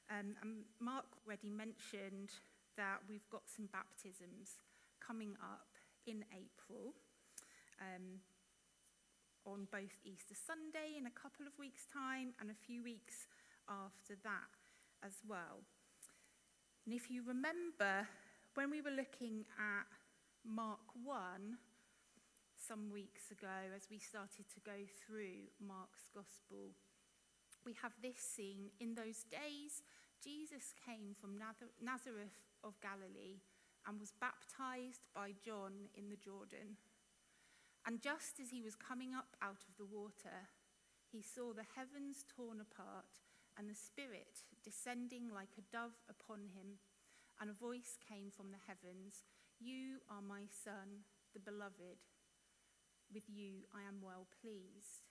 And Mark already mentioned that we've got some baptisms coming up in April, on both Easter Sunday in a couple of weeks' time and a few weeks after that as well. And if you remember, when we were looking at Mark 1 some weeks ago, as we started to go through Mark's Gospel, we have this scene. In those days, Jesus came from Nazareth of Galilee and was baptized by John in the Jordan. And just as he was coming up out of the water, he saw the heavens torn apart and the Spirit descending like a dove upon him. And a voice came from the heavens, "You are my Son, the beloved. With you I am well pleased."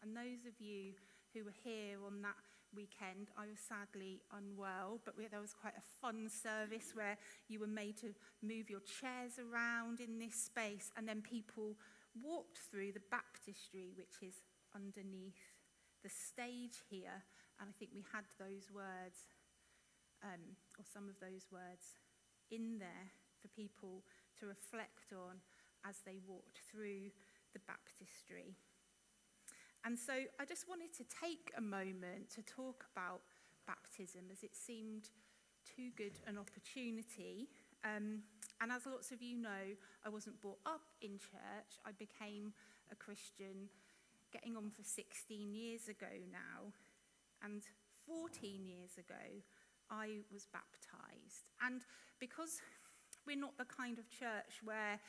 And those of you who were here on that weekend, I was sadly unwell, but there was quite a fun service where you were made to move your chairs around in this space, and then people walked through the baptistry, which is underneath the stage here, and I think we had those words, or some of those words in there for people to reflect on as they walked through the baptistry. And so I just wanted to take a moment to talk about baptism, as it seemed too good an opportunity. And as lots of you know, I wasn't brought up in church. I became a Christian getting on for 16 years ago now. And 14 years ago, I was baptised. And because we're not the kind of church where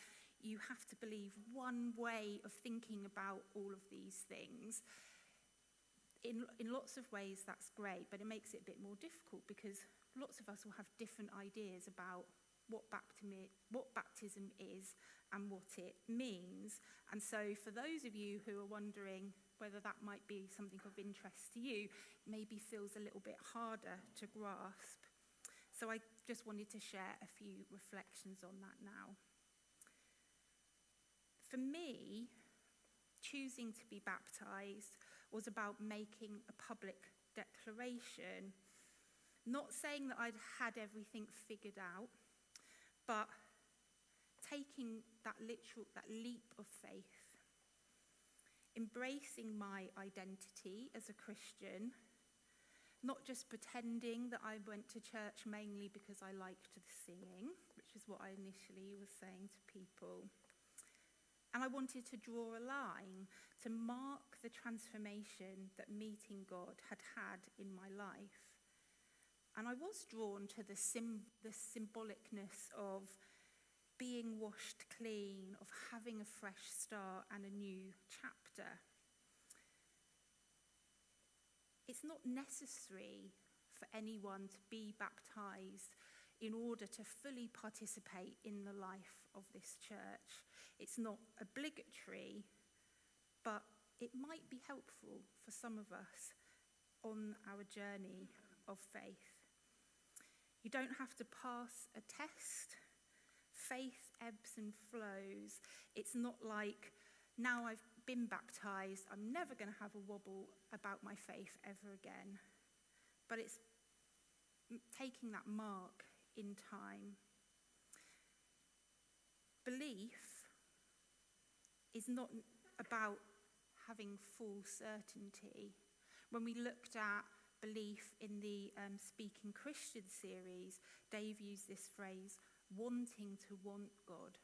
you have to believe one way of thinking about all of these things, in lots of ways that's great, but it makes it a bit more difficult because lots of us will have different ideas about what baptism is and what it means. And so for those of you who are wondering whether that might be something of interest to you, maybe feels a little bit harder to grasp. So I just wanted to share a few reflections on that now. For me, choosing to be baptised was about making a public declaration, not saying that I'd had everything figured out, but taking that leap of faith, embracing my identity as a Christian, not just pretending that I went to church mainly because I liked the singing, which is what I initially was saying to people. And I wanted to draw a line to mark the transformation that meeting God had had in my life. And I was drawn to the symbolicness of being washed clean, of having a fresh start and a new chapter. It's not necessary for anyone to be baptised in order to fully participate in the life of this church. It's not obligatory, but it might be helpful for some of us on our journey of faith. You don't have to pass a test. Faith ebbs and flows. It's not like, now I've been baptised, I'm never going to have a wobble about my faith ever again. But it's taking that mark in time. Belief is not about having full certainty. When we looked at belief in the Speaking Christian series, Dave used this phrase, wanting to want God.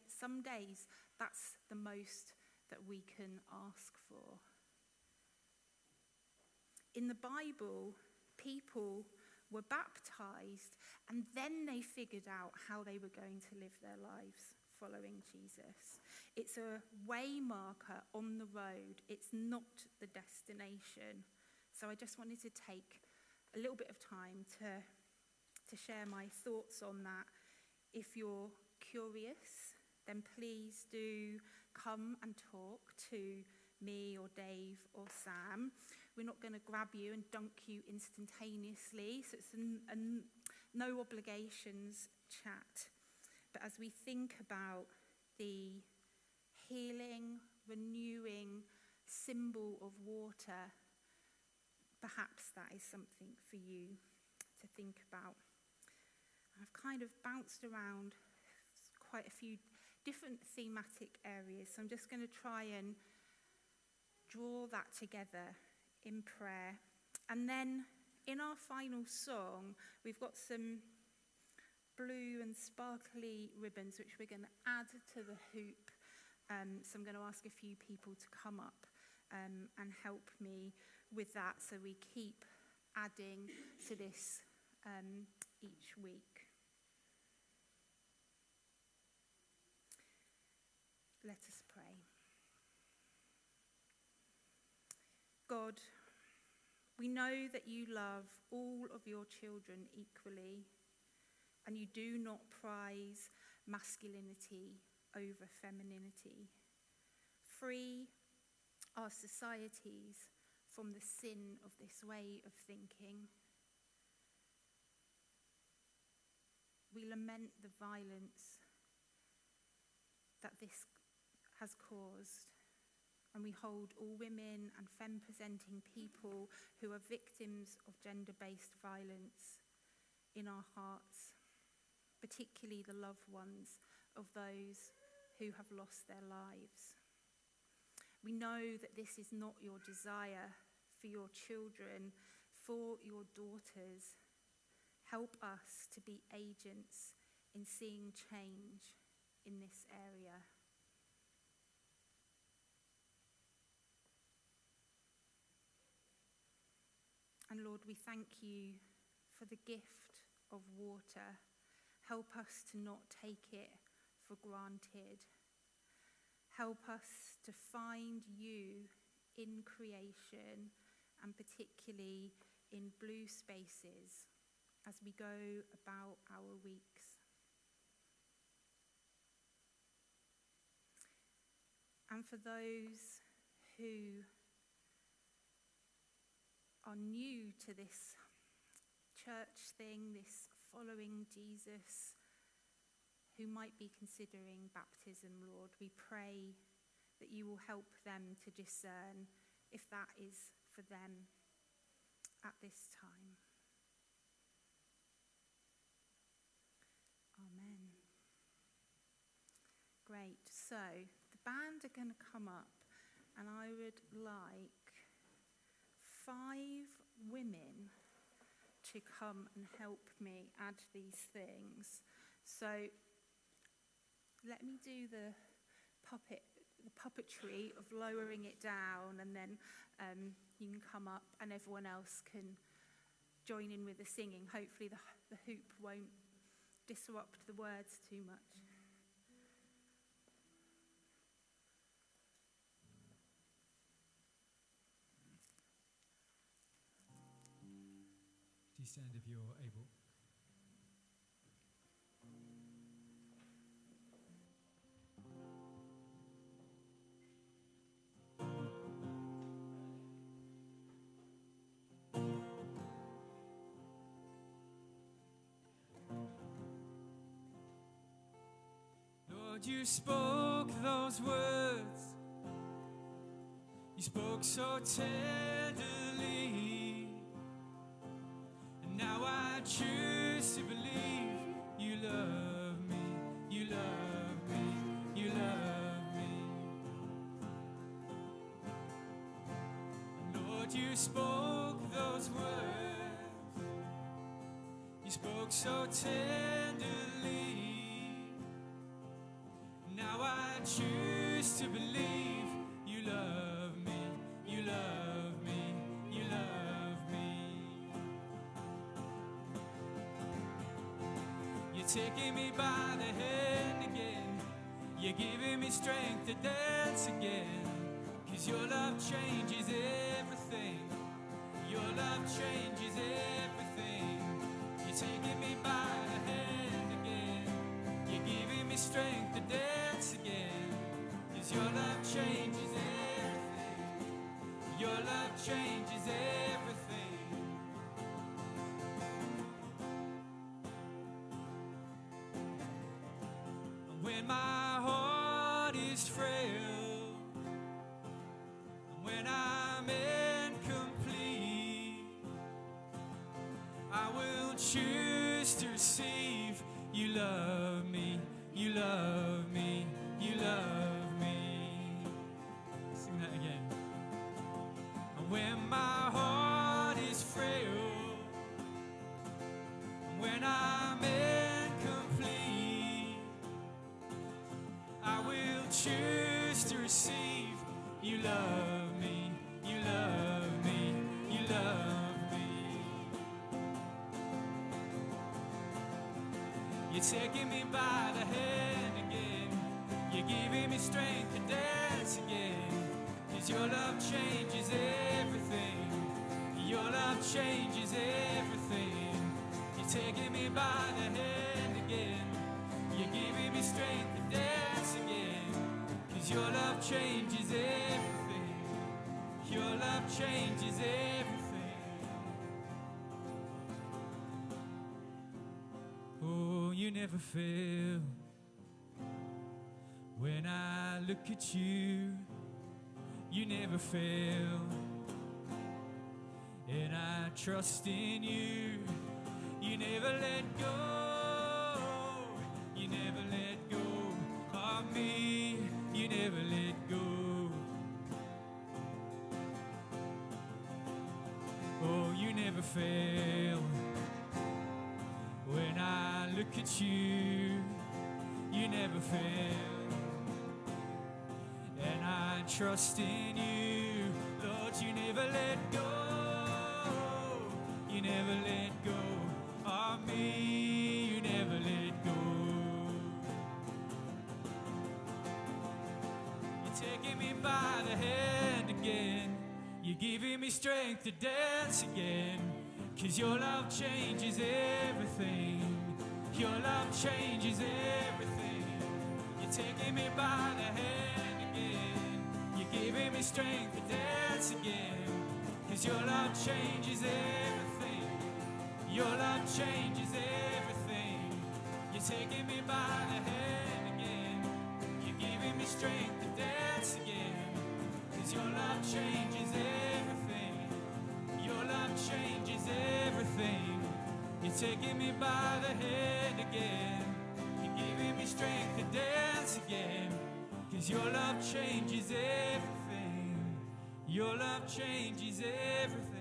Some days that's the most that we can ask for. In the Bible, people were baptized and then they figured out how they were going to live their lives following Jesus. It's a way marker on the road. It's not the destination. So I just wanted to take a little bit of time to share my thoughts on that. If you're curious, then please do come and talk to me or Dave or Sam. We're not going to grab you and dunk you instantaneously, so it's a no obligations chat. But as we think about the healing, renewing symbol of water, perhaps that is something for you to think about. I've kind of bounced around quite a few different thematic areas, so I'm just going to try and draw that together in prayer. And then in our final song, we've got some blue and sparkly ribbons which we're going to add to the hoop. So I'm going to ask a few people to come up and help me with that, so we keep adding to this each week. Let us pray. God, we know that you love all of your children equally, and you do not prize masculinity over femininity. Free our societies from the sin of this way of thinking. We lament the violence that this has caused, and we hold all women and femme-presenting people who are victims of gender-based violence in our hearts, particularly the loved ones of those who have lost their lives. We know that this is not your desire for your children, for your daughters. Help us to be agents in seeing change in this area. And Lord, we thank you for the gift of water. Help us to not take it for granted. Help us to find you in creation, and particularly in blue spaces as we go about our weeks. And for those who are new to this church thing, this following Jesus, who might be considering baptism, Lord, we pray that you will help them to discern if that is for them at this time. Amen. Great. So the band are going to come up, and I would like 5 women to come and help me add these things. So let me do the puppetry of lowering it down, and then you can come up and everyone else can join in with the singing. Hopefully the hoop won't disrupt the words too much. Do you stand if you're able? Lord, you spoke those words. You spoke so tenderly. And now I choose to believe you love me, you love me, you love me. And Lord, you spoke those words. You spoke so tenderly. Now I choose to believe you love me, you love me, you love me. You're taking me by the hand again. You're giving me strength to dance again. 'Cause your love changes everything. Your love changes everything. You're taking me by the hand again. You're giving me strength to dance again. 'Cause your when my heart is frail, when I'm incomplete, I will choose to receive. You love me, you love me, you love me. Sing that again. And when my heart is frail, when I'm incomplete, I will choose to receive. You love me, you love me, you love me. You're taking me by the hand again. You're giving me strength to dance again. 'Cause your love changes everything. Your love changes everything. You're taking me by the hand again. You're giving me strength to dance again. 'Cause your love changes everything. Your love changes everything. Oh, you never fail. When I look at you, you never fail. And I trust in you. You never let go. You never let go of me. You never let go. Oh, you never fail. When I look at you, you never fail. And I trust in you. Lord, you never let go. You never let go of me. You never let go. You're taking me by the hand again. You're giving me strength to dance again. 'Cause your love changes everything. Your love changes everything. You're taking me by the hand again. You're giving me strength to dance again. 'Cause your love changes everything. Your love changes everything. You're taking me by the hand again. You're giving me strength to dance again. 'Cause your love changes everything. Your love changes everything. You're taking me by the hand again. You're giving me strength to dance again. 'Cause your love changes everything. Your love changes everything.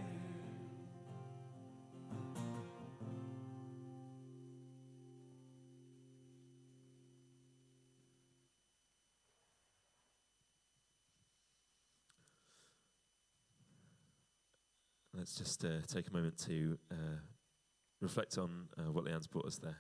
Let's just take a moment to reflect on what Leanne's brought us there.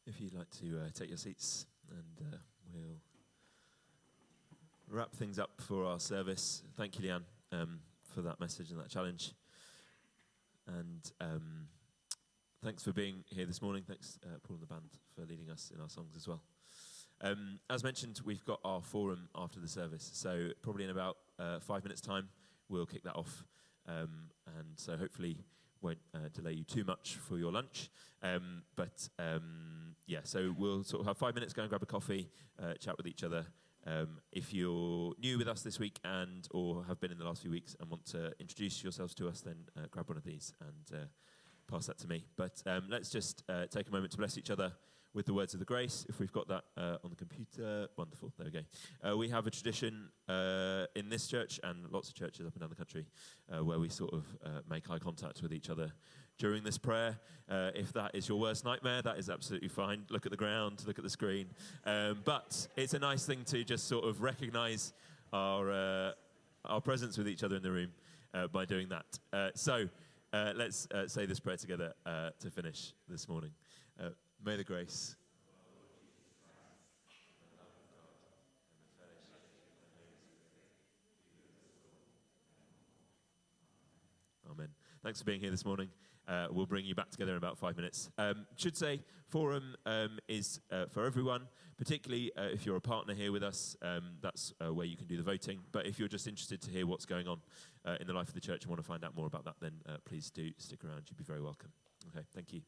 If you'd like to take your seats, and we'll wrap things up for our service. Thank you, Leanne, for that message and that challenge. And thanks for being here this morning. Thanks, Paul and the band, for leading us in our songs as well. As mentioned, we've got our forum after the service, so probably in about 5 minutes' time, we'll kick that off. And so hopefully won't delay you too much for your lunch. Yeah, so we'll sort of have 5 minutes, go and grab a coffee, chat with each other. If you're new with us this week and or have been in the last few weeks and want to introduce yourselves to us, then grab one of these and pass that to me. But let's just take a moment to bless each other with the words of the grace. If we've got that on the computer, wonderful, there we go. We have a tradition in this church and lots of churches up and down the country where we sort of make eye contact with each other during this prayer. If that is your worst nightmare, that is absolutely fine. Look at the ground, look at the screen. But it's a nice thing to just sort of recognise our presence with each other in the room by doing that. So let's say this prayer together to finish this morning. May the grace. Amen. Thanks for being here this morning. We'll bring you back together in about 5 minutes. Should say, forum is for everyone, particularly if you're a partner here with us. That's where you can do the voting. But if you're just interested to hear what's going on in the life of the church and want to find out more about that, then please do stick around. You'd be very welcome. Okay, thank you.